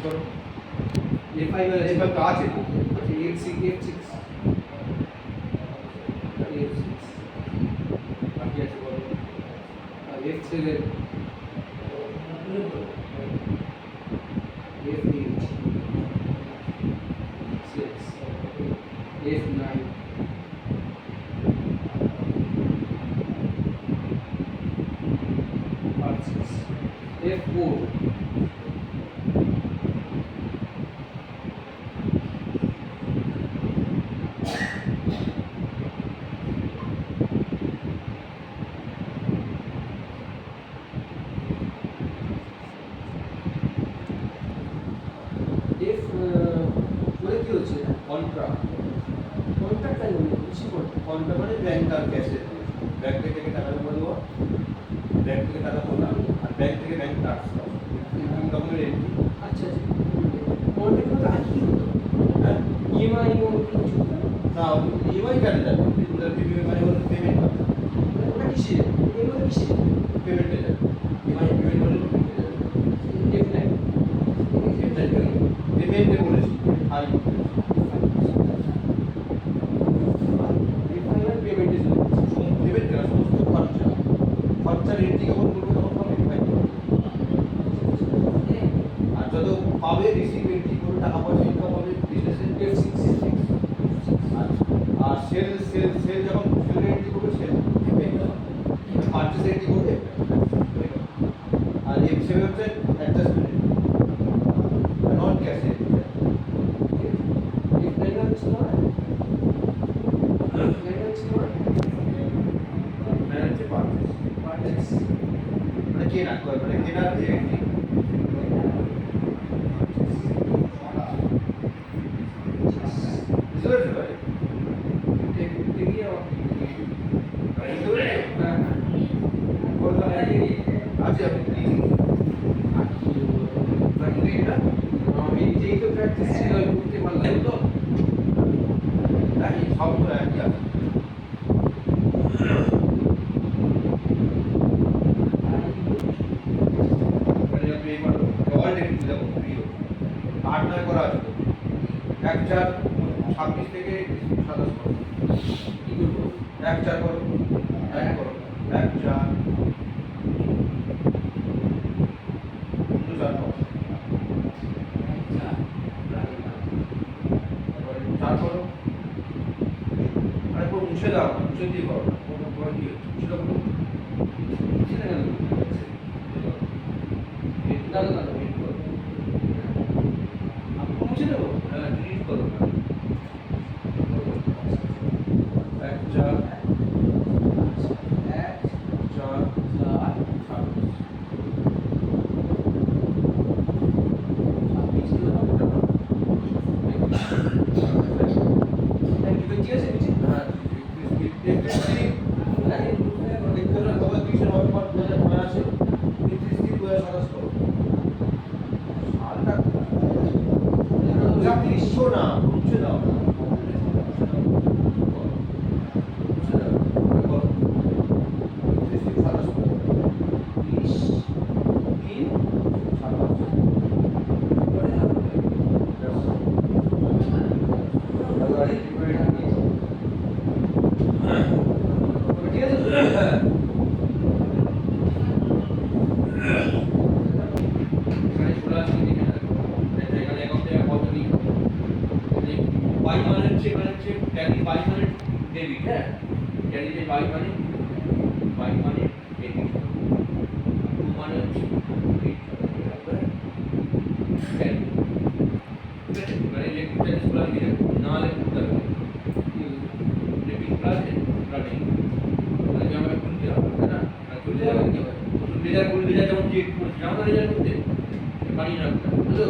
করো F5 এবার তো আছে তো F6 বাকি আছে বলো F7 F8 F9 F4 F মানে কি হচ্ছে কন্ট্রাক্ট কন্ট্রাক্ট টাইম বেশি কন্ট্রাক্ট মানে ব্যাংক আর ক্যাশে ব্যাংক থেকে টাকা জমা দেওয়া ব্যাংক থেকে টাকা তোলা আর ব্যাংক থেকে bank transfer income document entry আচ্ছা কন্ট্রাক্ট তো আগে কি হতো হ্যাঁ ইএমআই কিছু না ইএমআই কাটে যাবে মানে হলো পেমেন্ট ওটা কিসের এগুলো কিসের পেমেন্টে যাবে ইএমআই পেমেন্ট হলে F9 পেমেন্টে বলেছি হাই পেমেন্ট পেমেন্ট করা সমস্ত খরচার এন্ট্রি যখন করবে তখন পাবে আর যত পাবে রিসিভ এন্ট্রি করে টাকা পয়সা ইনকাম হবে বিজনেসের F6 আর সেল যখন সেল এন্ট্রি করবে সেল পারচেস এন্ট্রি করবে আর F7 হচ্ছে অ্যাডজাস্টমেন্ট নট ক্যাশ F9 হচ্ছে না F9 হচ্ছে না হচ্ছে পারচেস মানে কেনা মানে কেনার যে এন্ট্রি বুঝতে পেরেছো ভাই আচ্ছা আমি যেই তো প্র্যাকটিস ছিল করতে পারলাম তো সব একই আছে আট নয় করা আছে তো 1/4 26 থেকে 27 করো কি করবো 1/4 করো 1 করো 1/4 চার করো আরে পুরো মুছে দাও মুছে দিয়ে করো পরে কি হচ্ছে মুছে দাও সেটা কেন না না না ডিলিট করো আমি মুছে দেবো হ্যাঁ ডিলিট করো 1/4 না মুছে দাও ডেবিট হ্যাঁ ক্যারিতে বাই মানে ডেবিট টু মানে হচ্ছে ক্যারি ঠিক আছে মানে ইলেকট্রিক চার্জ প্লাস দিয়ে না হলে করতে হবে ডেবিট প্লাস রানিং মানে যে আমরা খুলতে হবে তাই না আর খুলতে যাবে কি হবে রেজাল্ট যেমন চেক করছি আমরা রেজাল্ট করতে পারি না বুঝলো